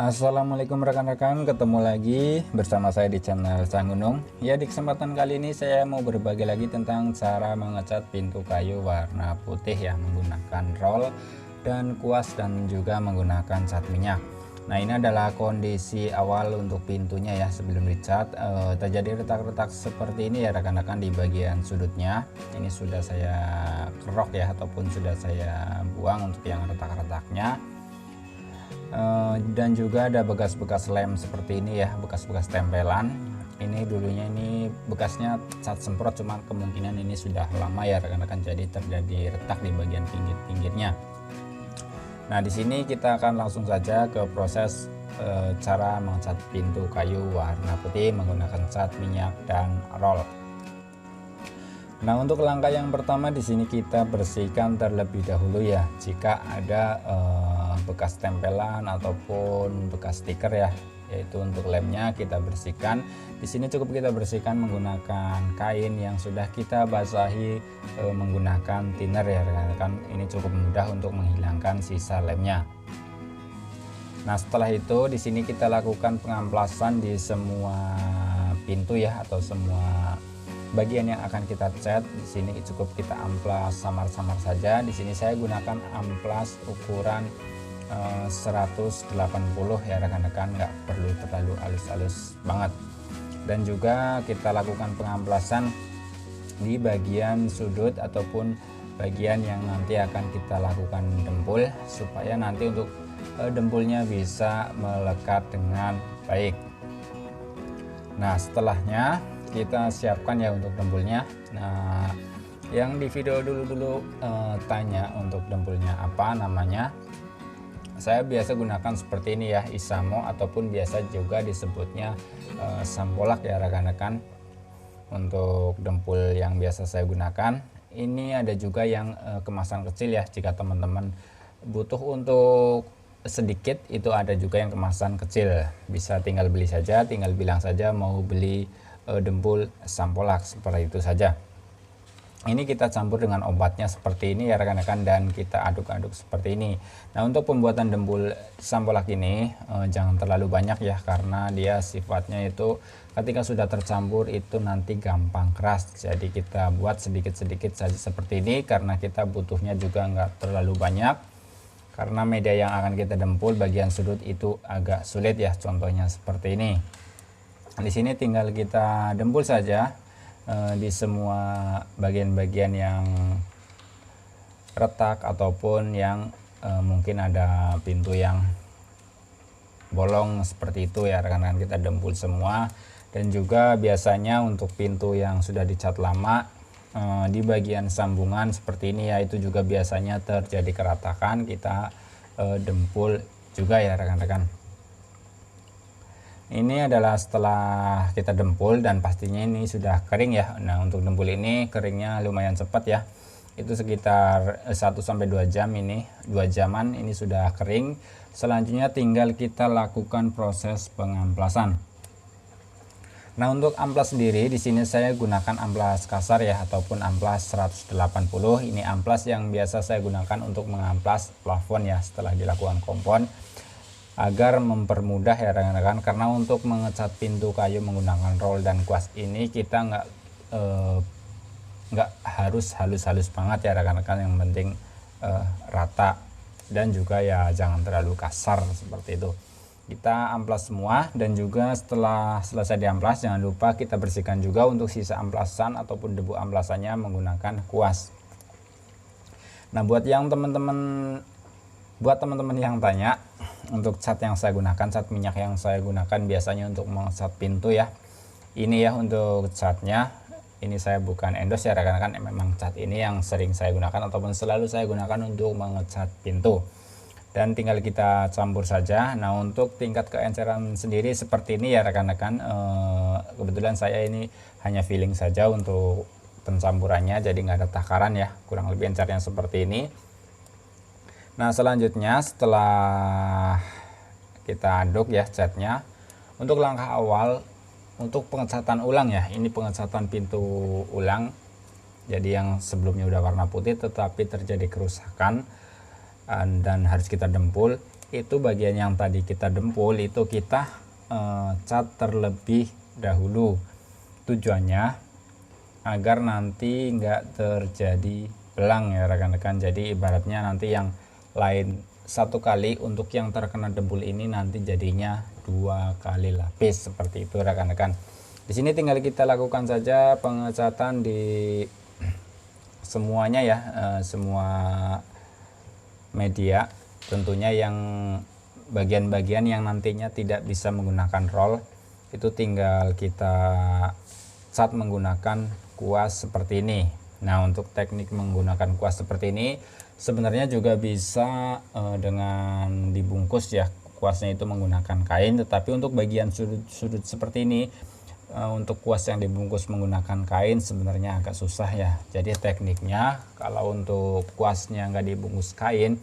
Assalamualaikum rekan-rekan, ketemu lagi bersama saya di channel Sang Gunung. Ya, di kesempatan kali ini saya mau berbagi lagi tentang cara mengecat pintu kayu warna putih ya, menggunakan roll dan kuas dan juga menggunakan cat minyak. Nah, ini adalah kondisi awal untuk pintunya ya, sebelum dicat terjadi retak-retak seperti ini ya rekan-rekan di bagian sudutnya. Ini sudah saya kerok ya, ataupun sudah saya buang untuk yang retak-retaknya. Dan juga ada bekas-bekas lem seperti ini ya, bekas-bekas tempelan. Ini dulunya ini bekasnya cat semprot, cuma kemungkinan ini sudah lama ya rekan-rekan, jadi terjadi retak di bagian pinggir-pinggirnya. Nah, di sini kita akan langsung saja ke proses cara mengecat pintu kayu warna putih menggunakan cat minyak dan roll. Nah, untuk langkah yang pertama di sini kita bersihkan terlebih dahulu ya, jika ada bekas tempelan ataupun bekas stiker ya, yaitu untuk lemnya kita bersihkan. Di sini cukup kita bersihkan menggunakan kain yang sudah kita basahi menggunakan thinner ya rekan-rekan. Ini cukup mudah untuk menghilangkan sisa lemnya. Nah, setelah itu di sini kita lakukan pengamplasan di semua pintu ya, atau semua bagian yang akan kita cat. Di sini cukup kita amplas samar-samar saja. Di sini saya gunakan amplas ukuran 180 ya rekan-rekan, nggak perlu terlalu halus-halus banget. Dan juga kita lakukan pengamplasan di bagian sudut ataupun bagian yang nanti akan kita lakukan dempul, supaya nanti untuk dempulnya bisa melekat dengan baik. Nah, setelahnya kita siapkan ya untuk dempulnya. Nah, yang di video dulu tanya untuk dempulnya apa namanya, saya biasa gunakan seperti ini ya, Isamo ataupun biasa juga disebutnya sampolak ya rekan-rekan. Untuk dempul yang biasa saya gunakan ini ada juga yang kemasan kecil ya, jika teman-teman butuh untuk sedikit itu ada juga yang kemasan kecil, bisa tinggal beli saja, tinggal bilang saja mau beli dempul sampolak, seperti itu saja. Ini kita campur dengan obatnya seperti ini ya rekan-rekan, dan kita aduk-aduk seperti ini. Nah, untuk pembuatan dempul sampolak ini jangan terlalu banyak ya, karena dia sifatnya itu ketika sudah tercampur itu nanti gampang keras. Jadi kita buat sedikit-sedikit saja seperti ini, karena kita butuhnya juga nggak terlalu banyak, karena media yang akan kita dempul bagian sudut itu agak sulit ya, contohnya seperti ini. Di sini tinggal kita dempul saja di semua bagian-bagian yang retak ataupun yang mungkin ada pintu yang bolong seperti itu ya rekan-rekan, kita dempul semua. Dan juga biasanya untuk pintu yang sudah dicat lama di bagian sambungan seperti ini ya, itu juga biasanya terjadi keratakan, kita dempul juga ya rekan-rekan. Ini adalah setelah kita dempul dan pastinya ini sudah kering ya. Nah, untuk dempul ini keringnya lumayan cepat ya, itu sekitar 1-2 jam, ini 2 jaman ini sudah kering. Selanjutnya tinggal kita lakukan proses pengamplasan. Nah, untuk amplas sendiri di sini saya gunakan amplas kasar ya, ataupun amplas 180. Ini amplas yang biasa saya gunakan untuk mengamplas plafon ya setelah dilakukan kompon, agar mempermudah ya rekan-rekan. Karena untuk mengecat pintu kayu menggunakan roll dan kuas ini kita nggak harus halus-halus banget ya rekan-rekan, yang penting rata, dan juga ya jangan terlalu kasar seperti itu. Kita amplas semua, dan juga setelah selesai diamplas jangan lupa kita bersihkan juga untuk sisa amplasan ataupun debu amplasannya menggunakan kuas. Nah, buat teman-teman yang tanya untuk cat yang saya gunakan, cat minyak yang saya gunakan biasanya untuk mengecat pintu ya, ini ya untuk catnya. Ini saya bukan endorse ya rekan-rekan, memang cat ini yang sering saya gunakan ataupun selalu saya gunakan untuk mengecat pintu, dan tinggal kita campur saja. Nah, untuk tingkat keenceran sendiri seperti ini ya rekan-rekan, kebetulan saya ini hanya feeling saja untuk pencampurannya, jadi nggak ada takaran ya, kurang lebih encernya seperti ini. Nah, selanjutnya setelah kita aduk ya catnya, untuk langkah awal untuk pengecatan ulang ya, ini pengecatan pintu ulang. Jadi yang sebelumnya udah warna putih tetapi terjadi kerusakan dan harus kita dempul, itu bagian yang tadi kita dempul itu kita cat terlebih dahulu. Tujuannya agar nanti enggak terjadi belang ya rekan-rekan. Jadi ibaratnya nanti yang lain satu kali, untuk yang terkena dempul ini nanti jadinya 2 kali lapis seperti itu rekan-rekan. Di sini tinggal kita lakukan saja pengecatan di semuanya ya, semua media. Tentunya yang bagian-bagian yang nantinya tidak bisa menggunakan roll itu tinggal kita cat menggunakan kuas seperti ini. Nah, untuk teknik menggunakan kuas seperti ini sebenarnya juga bisa dengan dibungkus ya, kuasnya itu menggunakan kain. Tetapi untuk bagian sudut-sudut seperti ini, untuk kuas yang dibungkus menggunakan kain sebenarnya agak susah ya. Jadi tekniknya kalau untuk kuasnya nggak dibungkus kain,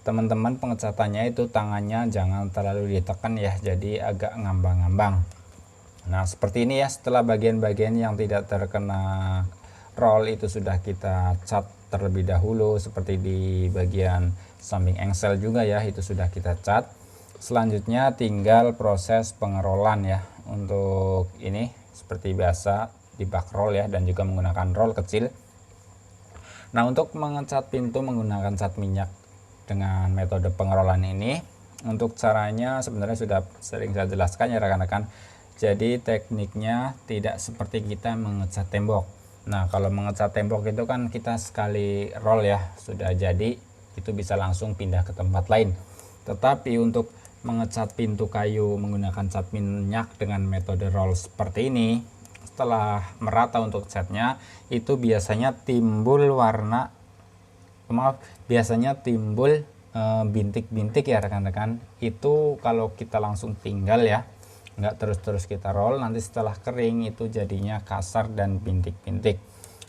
teman-teman pengecatannya itu tangannya jangan terlalu ditekan ya, jadi agak ngambang-ngambang. Nah seperti ini ya, setelah bagian-bagian yang tidak terkena roll itu sudah kita cat terlebih dahulu, seperti di bagian samping engsel juga ya, itu sudah kita cat. Selanjutnya tinggal proses pengerolan ya. Untuk ini seperti biasa di bak roll ya, dan juga menggunakan roll kecil. Nah untuk mengecat pintu menggunakan cat minyak dengan metode pengerolan ini, untuk caranya sebenarnya sudah sering saya jelaskan ya rekan-rekan. Jadi tekniknya tidak seperti kita mengecat tembok. Nah kalau mengecat tembok itu kan kita sekali roll ya sudah jadi, itu bisa langsung pindah ke tempat lain. Tetapi untuk mengecat pintu kayu menggunakan cat minyak dengan metode roll seperti ini, setelah merata untuk catnya itu biasanya timbul bintik-bintik ya rekan-rekan. Itu kalau kita langsung tinggal ya, nggak terus-terus kita roll, nanti setelah kering itu jadinya kasar dan bintik-bintik.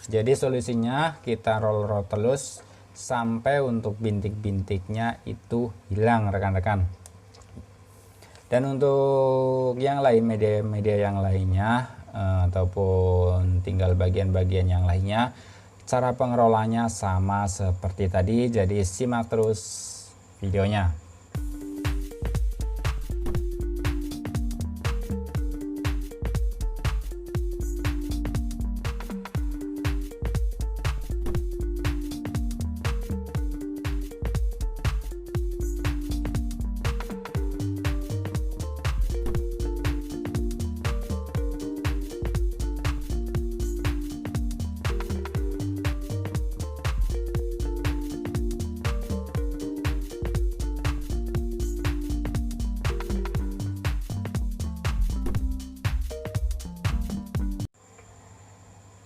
Jadi solusinya kita roll terus sampai untuk bintik-bintiknya itu hilang rekan-rekan. Dan untuk yang lain, media-media yang lainnya ataupun tinggal bagian-bagian yang lainnya, cara pengerolannya sama seperti tadi. Jadi simak terus videonya.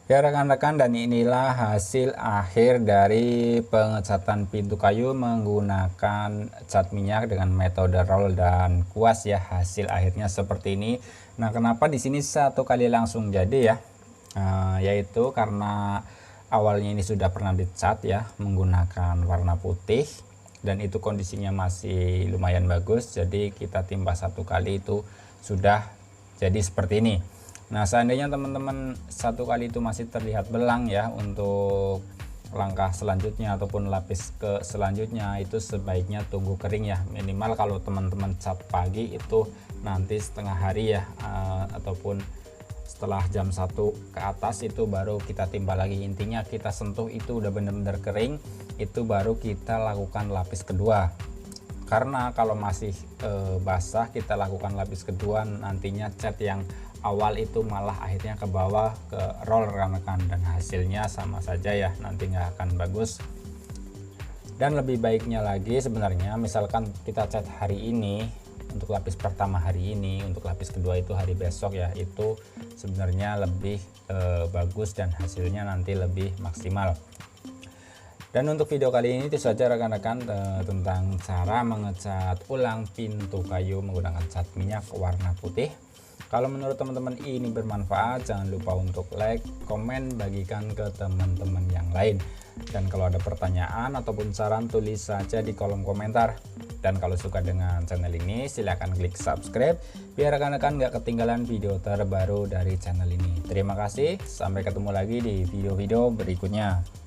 Ya rekan-rekan, dan inilah hasil akhir dari pengecatan pintu kayu menggunakan cat minyak dengan metode roll dan kuas ya. Hasil akhirnya seperti ini. Nah kenapa di sini satu kali langsung jadi ya, yaitu karena awalnya ini sudah pernah dicat ya menggunakan warna putih, dan itu kondisinya masih lumayan bagus, jadi kita timpa satu kali itu sudah jadi seperti ini. Nah seandainya teman-teman satu kali itu masih terlihat belang ya, untuk langkah selanjutnya ataupun lapis ke selanjutnya itu sebaiknya tunggu kering ya. Minimal kalau teman-teman cat pagi itu nanti setengah hari ya, ataupun setelah jam 1 ke atas itu baru kita timpa lagi. Intinya kita sentuh itu udah benar-benar kering, itu baru kita lakukan lapis kedua. Karena kalau masih basah kita lakukan lapis kedua, nantinya cat yang awal itu malah akhirnya ke bawah ke roll rekan-rekan, dan hasilnya sama saja ya, nanti nggak akan bagus. Dan lebih baiknya lagi sebenarnya, misalkan kita cat hari ini untuk lapis pertama hari ini, untuk lapis kedua itu hari besok ya, itu sebenarnya lebih bagus dan hasilnya nanti lebih maksimal. Dan untuk video kali ini itu saja rekan-rekan, tentang cara mengecat ulang pintu kayu menggunakan cat minyak warna putih. Kalau menurut teman-teman ini bermanfaat, jangan lupa untuk like, komen, bagikan ke teman-teman yang lain. Dan kalau ada pertanyaan ataupun saran, tulis saja di kolom komentar. Dan kalau suka dengan channel ini, silahkan klik subscribe biar rekan-rekan gak ketinggalan video terbaru dari channel ini. Terima kasih, sampai ketemu lagi di video-video berikutnya.